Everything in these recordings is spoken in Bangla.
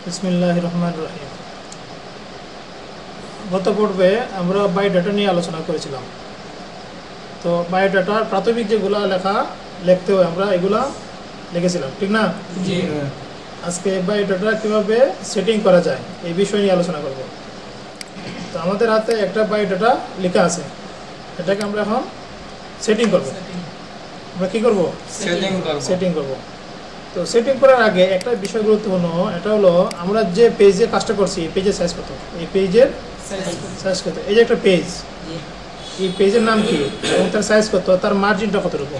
বিসমিল্লাহির রহমানির রহিম। গত পর্বে আমরা বায়োডাটা নিয়ে আলোচনা করেছিলাম। তো বায়োডাটার প্রাথমিক যেগুলো লিখতে হয় আমরা এগুলা লিখেছিলাম, ঠিক না? জি। আজকে বায়োডাটা কীভাবে সেটিং করা যায় এই বিষয় নিয়ে আলোচনা করব। তো আমাদের হাতে একটা বায়োডাটা লেখা আছে, এটাকে আমরা এখন সেটিং করব। আমরা কি করব? সেটিং করব। তো সেটিং করার আগে একটা বিষয় গুরুত্বপূর্ণ, এটা হলো আমরা যে পেজে কাজটা করছি এই পেজের সাইজ কত, এই পেজের সাইজ কত। এই যে একটা পেজ, এই পেজের নাম কি এবং তার সাইজ কত, তার মার্জিনটা কতটুকু।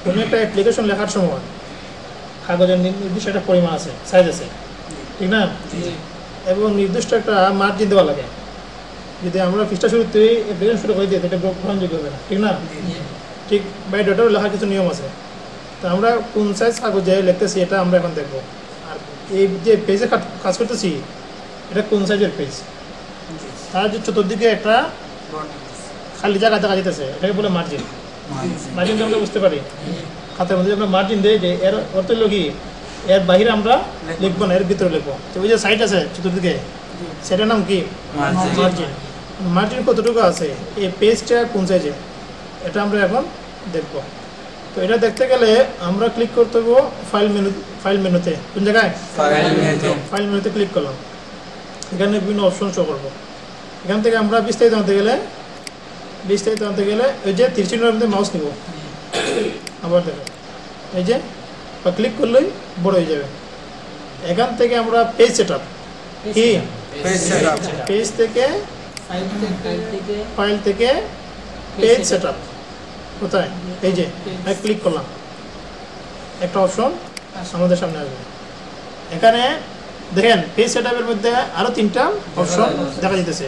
কোনো একটা অ্যাপ্লিকেশন লেখার সময় কাগজের নির্দিষ্ট একটা পরিমাণ আছে, সাইজ আছে, ঠিক না? এবং নির্দিষ্ট একটা মার্জিন দেওয়া লাগে। যদি আমরা পৃষ্ঠা শুরুতেই অ্যাপ্লিকেশন শুরু করে দিই এটা গ্রহণযোগ্য হবে না, ঠিক না? ঠিক বায়োডাটাও লেখার কিছু নিয়ম আছে। তো আমরা কোন সাইজ কাগজে লিখতেছি এটা আমরা এখন দেখব। আর এই যে পেজে কাজ করতেছি এটা কোন সাইজের পেজ, তার যে চতুর্দিকে একটা খালি জায়গা দেখা যেতেছে এটাকে বলে মার্জিন। মার্জিন আমরা বুঝতে পারি, খাতার মধ্যে আমরা মার্জিন দিই যে এর অর্থ হলো কি এর বাহিরে আমরা লিখবো না, এর ভিতরে লিখবো। তো ওই যে সাইড আছে চতুর্দিকে সেটার নাম কি? মার্জিন। মার্জিন কতটুকু আছে, এই পেজটা কোন সাইজে, এটা আমরা এখন দেখব। তো এটা দেখতে গেলে আমরা ক্লিক করতে হবে ফাইল মেনুতে। কোন জায়গায়? ফাইল মেনুতে ক্লিক করলাম। এখানে বিভিন্ন অপশন শো করবো। এখান থেকে আমরা বিস্তারিত আনতে গেলে ওই যে তীরচিহ্নের মধ্যে মাউস নিব, আবার দেখো এই যে ক্লিক করলেই বড় হয়ে যাবে। এখান থেকে আমরা পেজ সেটআপ কি পেজ থেকে ফাইল থেকে পেজ সেটআপ কোথায়, এই যে ক্লিক করলাম, একটা অপশন আমাদের সামনে আসবে। এখানে দেখেন পেজ সেটআপের মধ্যে আরো তিনটা অপশন দেখা যেতেছে,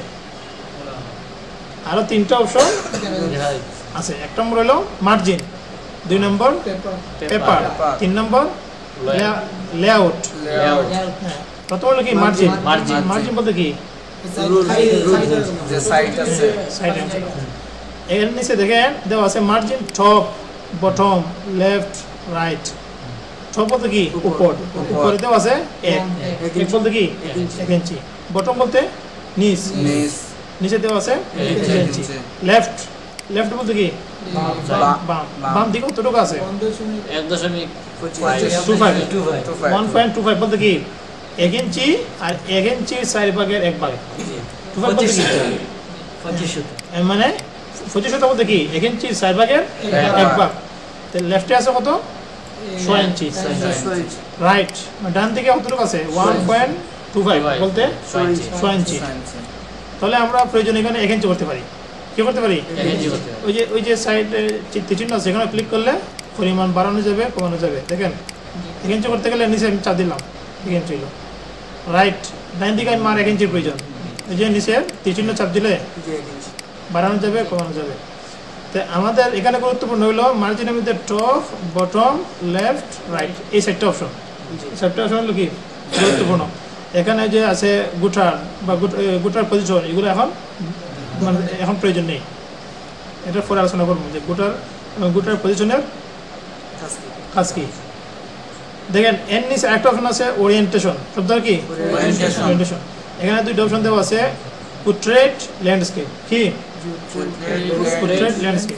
আরো তিনটা অপশন আছে। এক নম্বর হলো মার্জিন, 2 নম্বর পেপার, 3 নম্বর লেআউট। প্রথম হলো কি মার্জিন। মার্জিন বলতে কি এর নিচে দেখেন দেওয়া আছে margin top, bottom, left, right. Top বলতে কি উপর, উপরে দেওয়া আছে 1 বলতে কি 1 ইঞ্চি। বটম বলতে নিচ, নিচে দেওয়া আছে 1 ইঞ্চি। লেফট বলতে কি বাম, বাম দিকে কতটুকু আছে 1.25 বলতে কি 1 ইঞ্চি। আর 1 ইঞ্চির 4 ভাগের 1 ভাগ 25 বলতে কি মানে 25 বলতে কি 1 ইঞ্চির 4 ভাগের 1 ভাগ। তো লেফটে আছে কত 6 ইঞ্চি। রাইট ডান দিকে কতটুকু আছে 1.25 বলতে 6 ইঞ্চি। তাহলে আমরা প্রয়োজন এখানে 1 ইঞ্চি করতে পারি। কি করতে পারি? ওই যে সাইডে চিহ্ন আছে এখানে ক্লিক করলে পরিমাণ বাড়ানো যাবে কমানো যাবে। দেখেন 1 ইঞ্চি করতে গেলে নিচে আমি চাপ দিলাম 1 ইঞ্চি হলো। রাইট ডান দিকে আমি 1 ইঞ্চির প্রয়োজন, ওই যে নিচে চিহ্ন চাপ দিলে বাড়ানো যাবে কমানো যাবে। তো আমাদের এখানে গুরুত্বপূর্ণ হলো মার্জিনের মধ্যে টপ, বটম, লেফট, রাইট, এই 4টা অপশন। 4টা অপশন হলো কি গুরুত্বপূর্ণ। এখানে যে আছে গুটার বা গুটার পজিশন এগুলো এখন প্রয়োজন নেই, এটা পরে আলোচনা করবো যে গুটার পজিশনের কাজ কি। দেখেন এর নিচে একটা অপশন আছে ওরিয়েন্টেশন। শব্দ কি ওরিয়েন্টেশন। এখানে 2টা অপশন দেওয়া আছে পোর্ট্রেট, ল্যান্ডস্কেপ। কি পোর্ট্রেট, ল্যান্ডস্কেপ।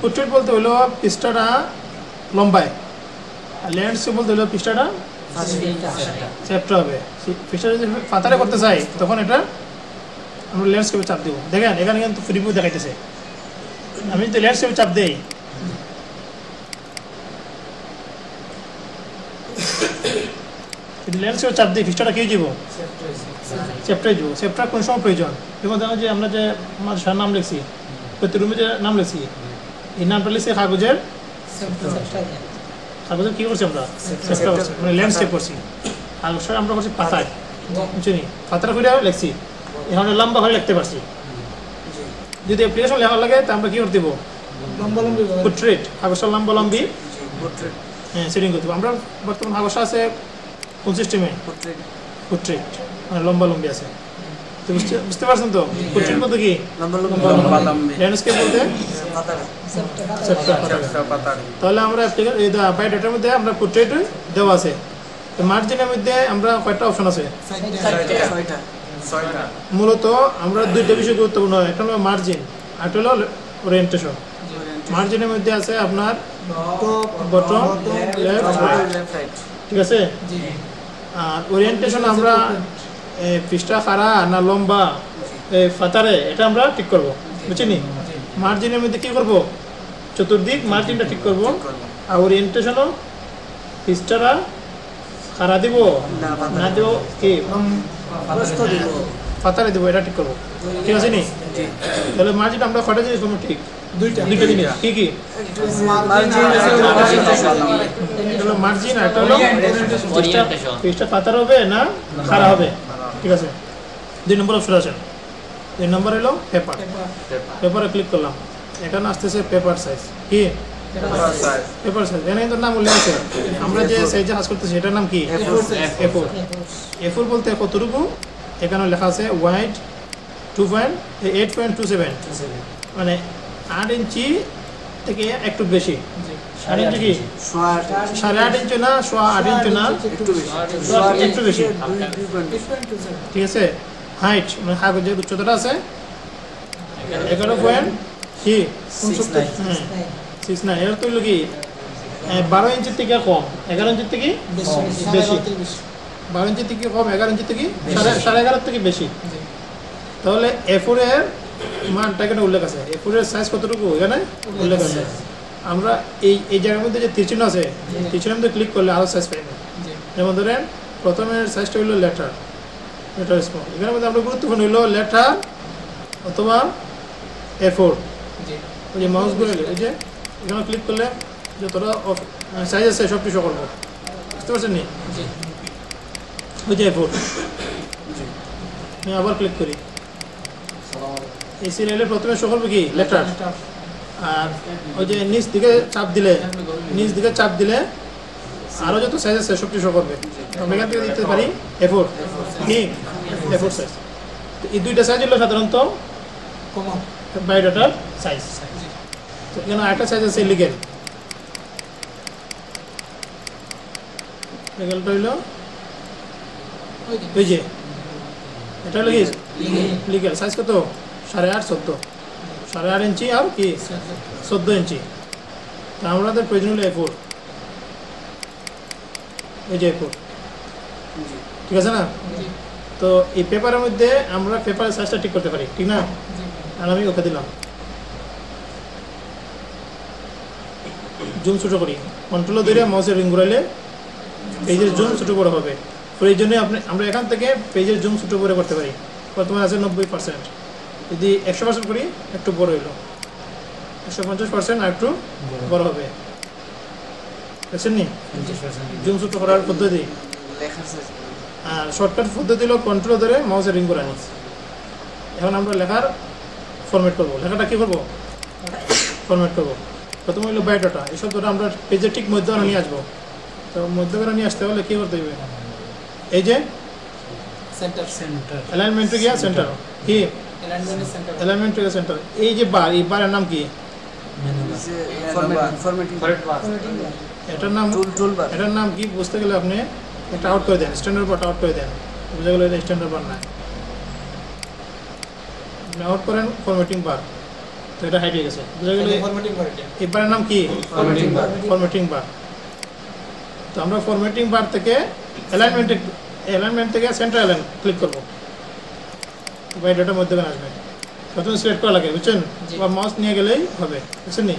পোর্ট্রেট বলতে হলো পৃষ্ঠাটা লম্বায়, আর ল্যান্ডস্কেপ বলতে হলো পৃষ্ঠাটা চ্যাপ্টার হবে। পৃষ্ঠাটা যদি পাতারে করতে চাই তখন এটা আমরা ল্যান্ডস্কেপে চাপ দেবো। দেখেন এখানে কিন্তু প্রিভিউ দেখাইতেছে, আমি যদি ল্যান্ডস্কেপে চাপ দেই ল্যান্ডস্কেপে চাপ দিই পৃষ্ঠাটা কি যাব চ্যাপ্টারে যাব। চ্যাপ্টার কোন সময় প্রয়োজন, যেমন দেখো যে আমরা যে মাদ্রাসার নাম লিখছি, প্রতি রুমে যে নাম লিখছি এই নামটা লিখছি কাগজের কি করছি আমরা মানে ল্যান্ডস্কেপ করছি। আর আমরা করছি পাতায়, বুঝছি পাতাটা করে লিখছি, এখানে লম্বা করে লিখতে পারছি। যদি অ্যাপ্লিকেশন লেখা লাগে তা আমরা কি করতে দেবো পোর্ট্রেট, কাগজটা লম্বি হ্যাঁ সেটিং করতে হবে। আমরা বর্তমান কাগজটা আছে কোন সিস্টেমে পোর্ট্রেট মানে লম্বি আছে। তো বুঝতে পারছেন তো পোর্ট্রেট বলতে কি ল্যান্ডস্কেপ বলতে। তাহলে আমরা বায়োডাটার মধ্যে আমরা পোর্ট্রেট দেওয়া আছে তো মার্জিনের মধ্যে আমরা কয়টা অপশন আছে? ছয়টা। মূলত আমরা দুইটা বিষয় গুরুত্বপূর্ণ, একটা হলো মার্জিন আর একটা হলো ওরিয়েন্টেশন। মার্জিনের মধ্যে আছে আপনার বটম, লেফট, রাইট, ঠিক আছে। আর ওরিয়েন্টেশন আমরা পৃষ্ঠা খাড়া না লম্বা, ফাতারে, এটা আমরা ঠিক করব, বুঝছিনি। মার্জিনের মধ্যে কি করব? চতুর্দিক মার্জিনটা ঠিক করব। আর ওরিয়েন্টেশনও পৃষ্ঠাটা খাড়া দিব না দিব, কি ফাতারে দিব, এটা ঠিক করবো, ঠিক আছে নি। তাহলে মার্জিন আমরা কয়টা জিনিস করবো? ঠিক দুইটা জিনিস। কি কি? মার্জিন আর একটা হলো পৃষ্ঠা ফাতার হবে না খাড়া হবে, ঠিক আছে। 2 নম্বর অপশন আছে। 2 নম্বর হলো পেপার। পেপারে ক্লিক করলাম, এখানে আসতেছে পেপার সাইজ। কি পেপার সাইজ? এখানে কিন্তু নাম উল্লেখ আছে, আমরা যে সাইজে কাজ করতেছি এটার নাম কি? A4। A4 বলতে কতটুকু? এখানে লেখা আছে ওয়াইড 8.27, মানে 8 ইঞ্চি থেকে একটু বেশি। 8 ইঞ্চি কি 8.5 ইঞ্চি না, 8 ইঞ্চি না, একটু বেশি, ঠিক আছে। হাইট মানে কাগজের উচ্চতাটা আছে 11.69, এর তো হলো কি 12 ইঞ্চির থেকে কম, 11 ইঞ্চির থেকে বেশি, 12 ইঞ্চি থেকে কম, 11 ইঞ্চি থেকে 11.5 থেকে বেশি। তাহলে A4 এর মানটা এখানে উল্লেখ আছে। A4 এর সাইজ কতটুকু এখানে উল্লেখ আছে। আমরা এই জায়গার মধ্যে যে তীর চিহ্ন আছে, তীর চিহ্নের মধ্যে ক্লিক করলে আরো সাইজ পাইব। যেমন ধরেন প্রথমের সাইজটা হলো লেটার স্মল, এখানের মধ্যে আমরা গুরুত্বপূর্ণ হলো লেটার অথবা A4। ওই যে মাউস ঘুরে এই যে এখানে ক্লিক করলে যতটা সাইজ আছে সব কিছু করবো, বুঝতে পারছেন নি। ওই যে A4, আমি আবার ক্লিক করি, এই সিরিয়ালের প্রথমে শো করবে কি লেটার। আর ওই যে নিচ দিকে চাপ দিলে আরো যত সাইজ আছে সব কিছু শো করবে। আমরা এখান থেকে দিতে পারি A4, কি A4 সাইজ। এই দুইটা সাইজ হলো সাধারণত বায়োডাটার সাইজ। তো এখানে আরেকটা সাইজ আছে লিগেল। লিগেলটা হইল ওই যে এটা হলো কি লিগেল সাইজ কত? 8.5, 14 ইঞ্চি আর কি 14 ইঞ্চি। তা আমাদের প্রয়োজন হলো A4, এই যে A4, ঠিক আছে না। তো এই পেপারের মধ্যে আমরা পেপারের সাইজটা ঠিক করতে পারি, ঠিক না। আর আমি ওকে দিলাম, জুম ছোটো করি, কন্ট্রোল ধরে মাউসের রিং ঘুরাইলে পেজের জুম ছোটো বড় হবে। তো এই জন্যই আমরা এখান থেকে পেজের জুম ছোটো বড় করতে পারি। বর্তমানে আছে 90%, যদি 100% করি একটু বড় হইল, 150% আর একটু বড় হবে, বুঝছেন নি। জুম ছোটো করার পদ্ধতি আর শর্টকাট পদ্ধতি হলো কন্ট্রোল ধরে মাউসের রিং ঘুরানো। এখন আমরা লেখার ফরম্যাট করবো। লেখাটা কি করবো? ফরম্যাট করবো। প্রথমে হলো বায়োডাটা, এই শব্দটা আমরা পেজের ঠিক মধ্যখানে নিয়ে আসবো। তো মধ্যখানে নিয়ে আসতে হলে কী করতে হবে? এই যে অ্যালাইনমেন্টে গিয়া সেন্টার, কি অ্যালাইনমেন্টে গিয়া সেন্টার, এই যে বার, এই বারের নাম কি? এটার নাম কি বুঝতে গেলে আপনি একটা আউট করে দেন, স্ট্যান্ডার্ড বারটা আউট করে দেন, বুঝে গেলে এটা স্ট্যান্ডার্ড বার না। আপনি আউট করেন ফরম্যাটিং বার, তো এটা হাইড হয়ে গেছে, বুঝে গেলে এই বারের নাম কি? Formatting bar. তো আমরা ফরম্যাটিং বার থেকে অ্যালাইনমেন্ট থেকে সেন্টার অ্যালাইন ক্লিক করবো, বায়োডাটার মধ্যে আসবে। প্রথমে সিলেক্ট করা লাগে, বুঝছেন, বা মাউস নিয়ে গেলেই হবে, বুঝছেন নি।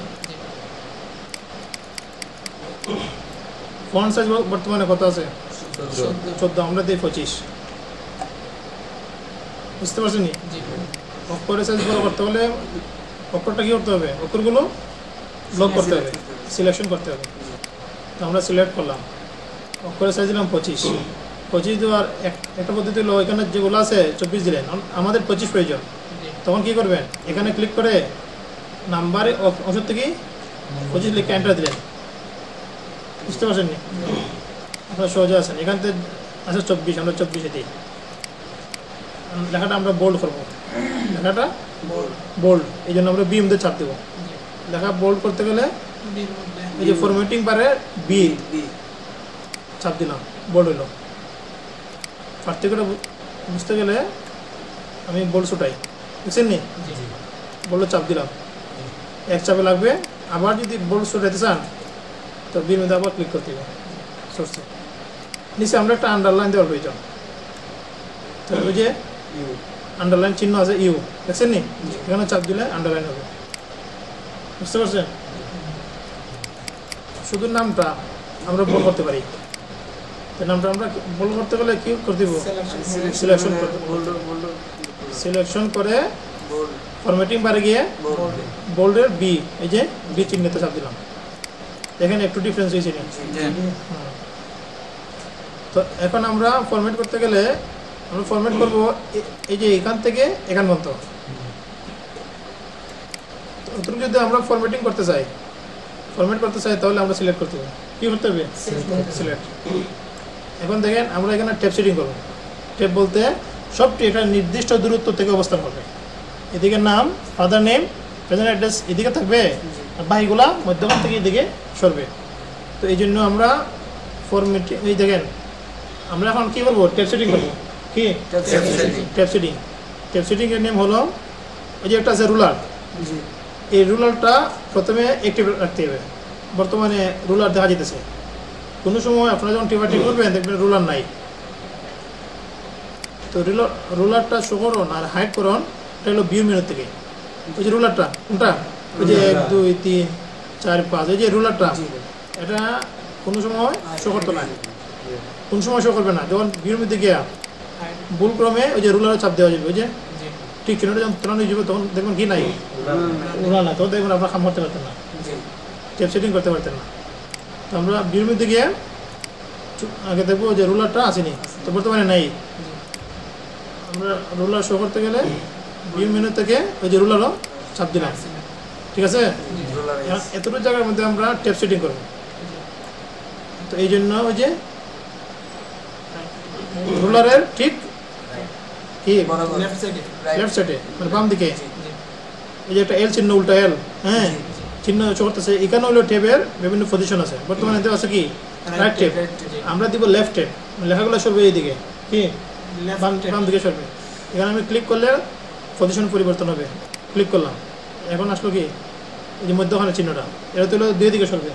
ফন্ট সাইজ বর্তমানে কত আছে? 14, আমরা দিই 25, বুঝতে পারছেন নি। অক্ষরের সাইজ বড় করতে হলে অক্ষরটা কি করতে হবে? অক্ষরগুলো ব্লক করতে হবে, সিলেকশন করতে হবে। তো আমরা সিলেক্ট করলাম, অক্ষরের সাইজ দিলাম 25 দেওয়ার একটা পদ্ধতি হলো এখানে যেগুলো আছে 24 দিলেন, আমাদের 25 প্রয়োজন। তখন কি করবেন? এখানে ক্লিক করে নাম্বারে ওষুধ থেকে 25 লিখে এন্টার দিলেন, বুঝতে পারছেন নি। আপনারা সহজে আছেন। এখান থেকে আছে 24, আমরা 24 দিই। লেখাটা আমরা বোল্ড করবো, লেখাটা বোল্ড, এই জন্য আমরা বি মধ্যে চাপ দেবো। লেখা বোল্ড করতে গেলে এই যে ফরম্যাটিং বারে বি চাপ দিলাম, বোল্ড হইল। পার্থক্যটা বুঝতে গেলে আমি বোল্ড ছুটাই, বুঝছেন নি? বোল্ড চাপ দিলাম, এক চাপে লাগবে। আবার যদি বোল্ড ছুটাইতে চান তো বির মধ্যে আবার ক্লিক করতে হবে সোর্সে। নিচে আমরা একটা আন্ডারলাইন দেওয়ার প্রয়োজন। তো ওই যে আন্ডারলাইন চিহ্ন আছে ইউ, দেখছেন নি? এখানে চাপ দিলে আন্ডারলাইন হবে, বুঝতে পারছেন? শুধু নামটা আমরা বল করতে পারি। তো নামটা আমরা বল করতে গেলে কি করতে দিব? সিলেকশন করে ফরম্যাটিং বারে গিয়ে বোল্ডের বি, এই যে বি চিহ্নতে চাপ দিলাম। এখানে একটু ডিফারেন্স হয়েছে। তো এখন আমরা ফরম্যাট করতে গেলে আমরা ফরম্যাট করব এই যে এখান থেকে এখান পর্যন্ত। যদি আমরা ফরম্যাটিং করতে চাই, ফরম্যাট করতে চাই তাহলে আমরা সিলেক্ট করতে হবে। কি করতে হবে? সিলেক্ট। এখন দেখেন আমরা এখানে ট্যাব সেটিং করব। ট্যাব বলতে সবটি একটা নির্দিষ্ট দূরত্ব থেকে অবস্থান করবে। এদিকে নাম, ফাদার নেম, প্রেজেন্ট অ্যাড্রেস এদিকে থাকবে, আর বাকিগুলা মধ্যখান থেকে এদিকে সরবে। তো এই জন্য আমরা ফরম্যাটিং, এই দেখেন আমরা এখন কি করবো? ট্যাব সেটিং করবো। কি ট্যাব সেটিং? ট্যাব সেটিং এর নেম হলো ওই যে একটা আছে রুলার। এই রুলারটা প্রথমে অ্যাক্টিভ রাখতে হবে। বর্তমানে রুলার দেখা যেতেছে, কোনো সময় আপনারা যখন টিপাটি করবেন দেখবেন রুলার নাই। তো রুলারটা শো করুন আর হাইড করুন, এটা হলো ভিউ মেনু থেকে। ওই যে রুলারটা কোনটা? ওই যে 1 2 3 4 5, এই যে রুলারটা, এটা কোনো সময় শো করতো না, কোন সময় শো করবে না। যখন ভিউর মধ্যে গিয়া ভুল ক্রমে ওই যে রুলারে চাপ দেওয়া যাবে, ওই যে ঠিক চিহ্নটা যখন তুলানো হয়ে যাবে তখন দেখবেন কি নাই, রুলার না, তখন দেখবেন আপনারা কাম করতে পারতেন না, ট্যাব সেটিং করতে পারতেন না। তো আমরা ভিউর মধ্যে গিয়ে আগে দেখবো যে রুলারটা আসেনি, তো বর্তমানে নাই। আমরা রুলার শো করতে গেলে ভিউ মেনু থেকে ওই যে রুলারও চাপ দিলাম, ঠিক আছে? এতটুকু জায়গার মধ্যে আমরা ট্যাব সেটিং করবো। তো এই জন্য ওই যে রুলারের ঠিক কি লেফট সাইডে মানে বাম দিকে এই যে একটা এল চিহ্ন, উল্টা এল, হ্যাঁ চিহ্ন শো করতেছে। এখানে হলো ট্যাবের বিভিন্ন পজিশন আছে। বর্তমানে দেওয়া আছে কি রাইট ট্যাব, আমরা দিব লেফট ট্যাব, লেখাগুলো সরবে এইদিকে, কি বাম দিকে সরবে। এখানে আমি ক্লিক করলে পজিশন পরিবর্তন হবে। ক্লিক করলাম, এখন আসলো কি এই যে মধ্যখানে চিহ্নটা, এটা তো হলো দুই দিকে সরবে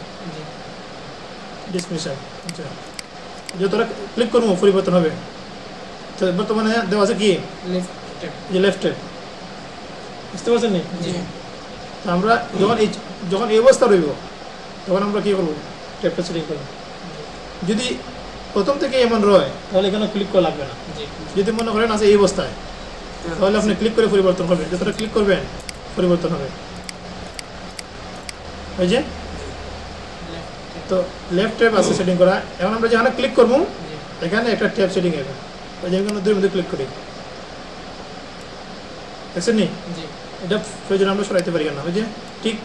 ডিসক্রিপশন। আচ্ছা, যতটা ক্লিক করবো পরিবর্তন হবে। তো বর্তমানে দেওয়া আছে কি লেফট ট্যাব, বুঝতে পারছেন নি? তো আমরা যখন এই অবস্থা রইব তখন আমরা কি করবো? ট্যাবটা সেটিং করবো। যদি প্রথম থেকে এমন রয় তাহলে এখানে ক্লিক করা লাগবে না। যদি মনে করেন আছে এই অবস্থায়, তাহলে আপনি ক্লিক করে পরিবর্তন হবে, যতটা ক্লিক করবেন পরিবর্তন হবে। ওই যে তো লেফট ট্যাব আছে সেটিং করা। এখন আমরা যেখানে ক্লিক করবো এখানে একটা ট্যাব সেটিং হবে, ওই যেখানে দুই মধ্যে ক্লিক করি, দেখছেন নি? এটা প্রয়োজন আমরা সরাইতে পারি না, ওই যে ঠিক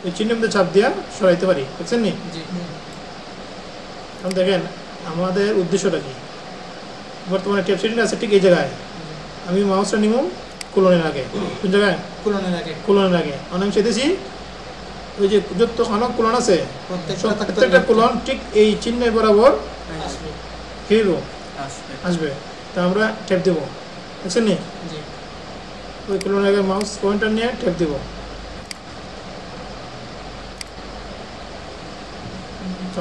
ওই চিহ্নের মধ্যে চাপ দিয়া সরাইতে পারি, দেখছেন নি? এখন দেখেন আমাদের উদ্দেশ্যটা কি। বর্তমানে ট্যাব সেটিং আছে ঠিক এই জায়গায়, আমি মাউসটা নিব কোলনের আগে। কোন জায়গায়? কোলনের আগে। আমি চাইতেছি ওই যে যত অনেক কোলন আছে প্রত্যেকটা কোলন ঠিক এই চিহ্নের বরাবর আসবে। তা আমরা ট্যাপ দেব, দেখছেন নি? ওই কোলনের আগে মাউস পয়েন্টার নিয়ে ট্যাপ দেব।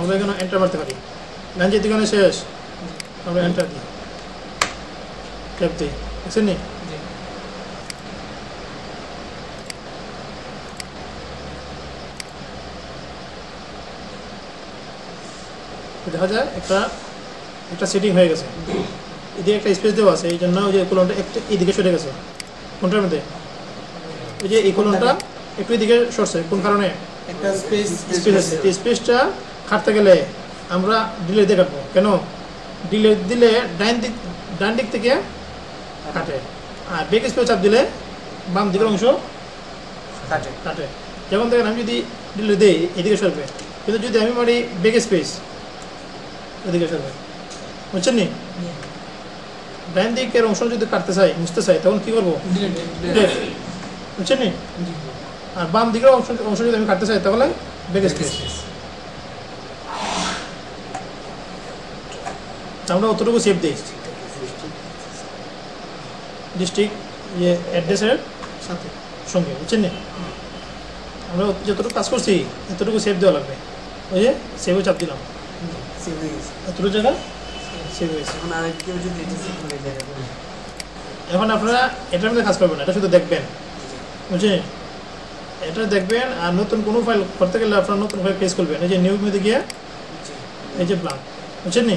আমরা এখানে এন্টার মারতে পারি, লাইন যেদিকে শেষ আমরা এন্টার দিই, ট্যাপ দিই, দেখছেন নি? দেখা যায় একটা সেটিং হয়ে গেছে। এদিকে একটা স্পেস দেওয়া আছে, এই জন্য ওই যে কোলনটা একটু এদিকে সরে গেছে। কোনটার মধ্যে? ওই যে এই কোলনটা একটু এদিকে সরছে, কোন কারণে? একটা স্পেস আছে। এই স্পেসটা কাটতে গেলে আমরা ডিলে দিয়ে কাটবো। কেন? ডিলে দিলে ডান দিক থেকে কাটে, আর ব্যাক স্পেস চাপ দিলে বাম দিকের অংশ কাটে। যেমন দেখেন আমি যদি ডিলে দিই এদিকে সরবে, কিন্তু যদি আমি মারি ব্যাক স্পেস এদিকে সরবে, বুঝছেন নি? ডান দিকের অংশ যদি কাটতে চাই, মুছতে চাই, তখন কি করবো? বুঝছেন নি? আর বাম দিকের অংশ যদি আমি কাটতে চাই তাহলে ব্যাক স্পেস। আমরা অতটুকু সেভ দিই ডিস্ট্রিক্ট ইয়ে অ্যাড্রেসের সাথে সঙ্গে, বুঝছেন না? আমরা যতটুকু কাজ করছি এতটুকু সেভ দেওয়া লাগবে। ওই যে সেভে চাপ দিলাম, সেভ হয়ে গেছে। এতটুকু জায়গা সেভ হয়েছে। এখন আর কেউ যদি এটা সেভ করে দেয়, এখন আপনারা এটার মধ্যে কাজ করবেন না, এটা শুধু দেখবেন, বুঝছেন? এটা দেখবেন। আর নতুন কোনো ফাইল করতে গেলে আপনারা নতুন ফাইল পেজ করবেন। এই যে নিউ মধ্যে গিয়ে এই যে ব্ল্যাঙ্ক, বুঝছেন নি?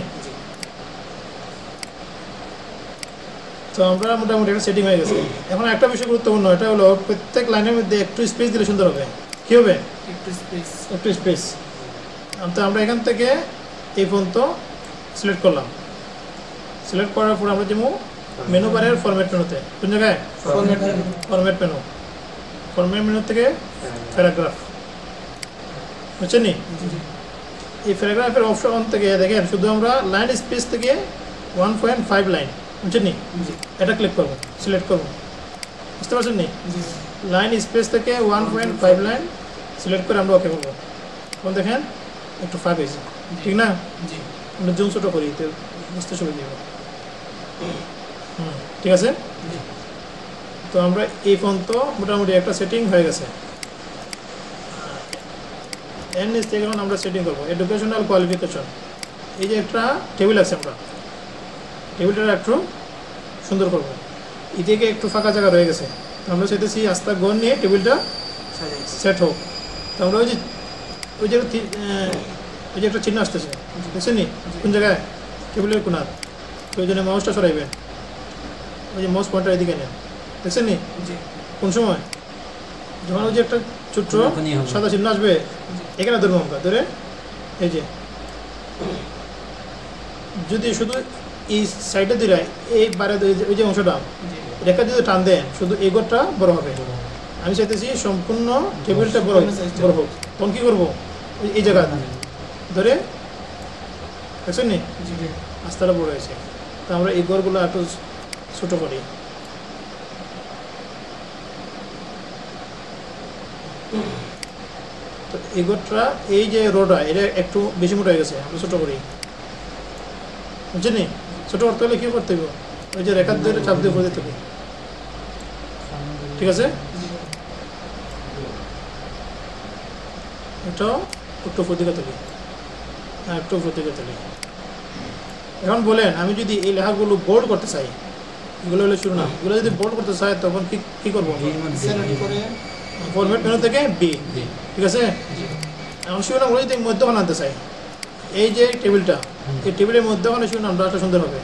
তো আমরা মোটামুটি একটা সেটিং হয়ে গেছে। এখন একটা বিষয় গুরুত্বপূর্ণ, এটা হলো প্রত্যেক লাইনের মধ্যে একটু স্পেস দিলে সুন্দর হবে। কী হবে? একটু স্পেস। তো আমরা এখান থেকে এই পর্যন্ত সিলেক্ট করলাম। সিলেক্ট করার পর আমরা যাবো মেনু বারের ফরম্যাট মেনুতে। কোন জায়গায়? Format menu. ফরম্যাট মেনু থেকে প্যারাগ্রাফ, বুঝছেন নি? এই প্যারাগ্রাফের অপশন থেকে দেখেন শুধু আমরা লাইন স্পেস থেকে 1.5 লাইন, বুঝছেন নি? এটা ক্লিক করবো, সিলেক্ট করবো, বুঝতে পারছেন নি? লাইন স্পেস থেকে 1.5 লাইন সিলেক্ট করে আমরা ওকে করবো। এখন দেখেন একটু 5 হয়েছে, ঠিক না? আমরা জুম ছোটো করি, তো বুঝতে সুবিধা হবে। ঠিক আছে। তো আমরা এই পর্যন্ত মোটামুটি একটা সেটিং হয়ে গেছে। এর নিচ থেকে এখন আমরা সেটিং করবো এডুকেশনাল কোয়ালিফিকেশন। এই যে একটা টেবিল আছে, আমরা টেবিলটা একটু সুন্দর করবো। এদিকে একটু ফাঁকা জায়গা রয়ে গেছে, আমরা চাইতেছি আস্তে গড় নিয়ে টেবিলটা সেট হোক। তো আমরা ওই যে একটা চিহ্ন আসতেছে, দেখছেন নি? কোন জায়গায়? টেবিলের কোনার। তো ওই জন্য মাউসটা সরাইবেন, ওই যে মাউস পয়েন্টার এদিকে নেন, দেখছেন নি? কোন সময় যখন ওই যে একটা ছোট্ট সাদা চিহ্ন আসবে, এখানে ধরবো আমরা, ধরে এই যে যদি শুধু এই সাইডে দিলে এই বারে ওই যে অংশটা রেখা যদি টান দেন, শুধু এই ঘরটা বড় হবে। আমি চাইতেছি সম্পূর্ণ টেবিলটা বড় হোক। তখন কী করবো? এই জায়গা ধরে, দেখছেন নি? রাস্তাটা বড় হয়েছে। তো আমরা এই ঘরগুলো একটু ছোটো করি। তো এই ঘরটা, এই যে রোডটা, এটা একটু বেশি মোটা হয়ে গেছে, আমরা ছোটো করি, বুঝছেন নি? ছোটো করতে হলে কী করতে হবে? ওই যে রেখার ধরে চাপ দিয়ে করে দিতে হবে, ঠিক আছে? এটাও একটু প্রতিকা তুলি, হ্যাঁ একটু প্রতিকা তুলি। এখন বলেন, আমি যদি এই লেখাগুলো বোল্ড করতে চাই, এগুলো হলে শুরু না, এগুলো যদি বোল্ড করতে চাই তখন কী করবো? ফরম্যাট মেনু থেকে বি, ঠিক আছে? এখন শিরোনামগুলো যদি মধ্যখানে আনতে চাই, এই যে টেবিলটা, এই টেবিলের মধ্যখানে শিরোনামটা একটা সুন্দর হবে।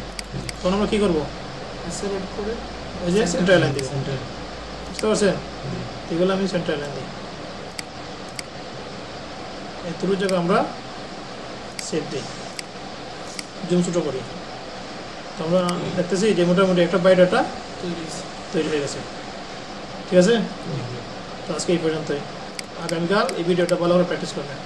তখন আমরা কী করবো? সিলেক্ট করে এই যে সেন্টার লাইন দিব, বুঝতে পারছেন? এগুলো আমি সেন্টার লাইন দিই, এই তুলু জায়গা আমরা সেভ দিই, জুম ছোটো করি। তো আমরা দেখতেছি যে মোটামুটি একটা বায়োডাটা তৈরি হয়ে গেছে, ঠিক আছে? তো আজকে এই পর্যন্তই। আগামীকাল এই ভিডিওটা ভালো করে প্র্যাকটিস করবেন।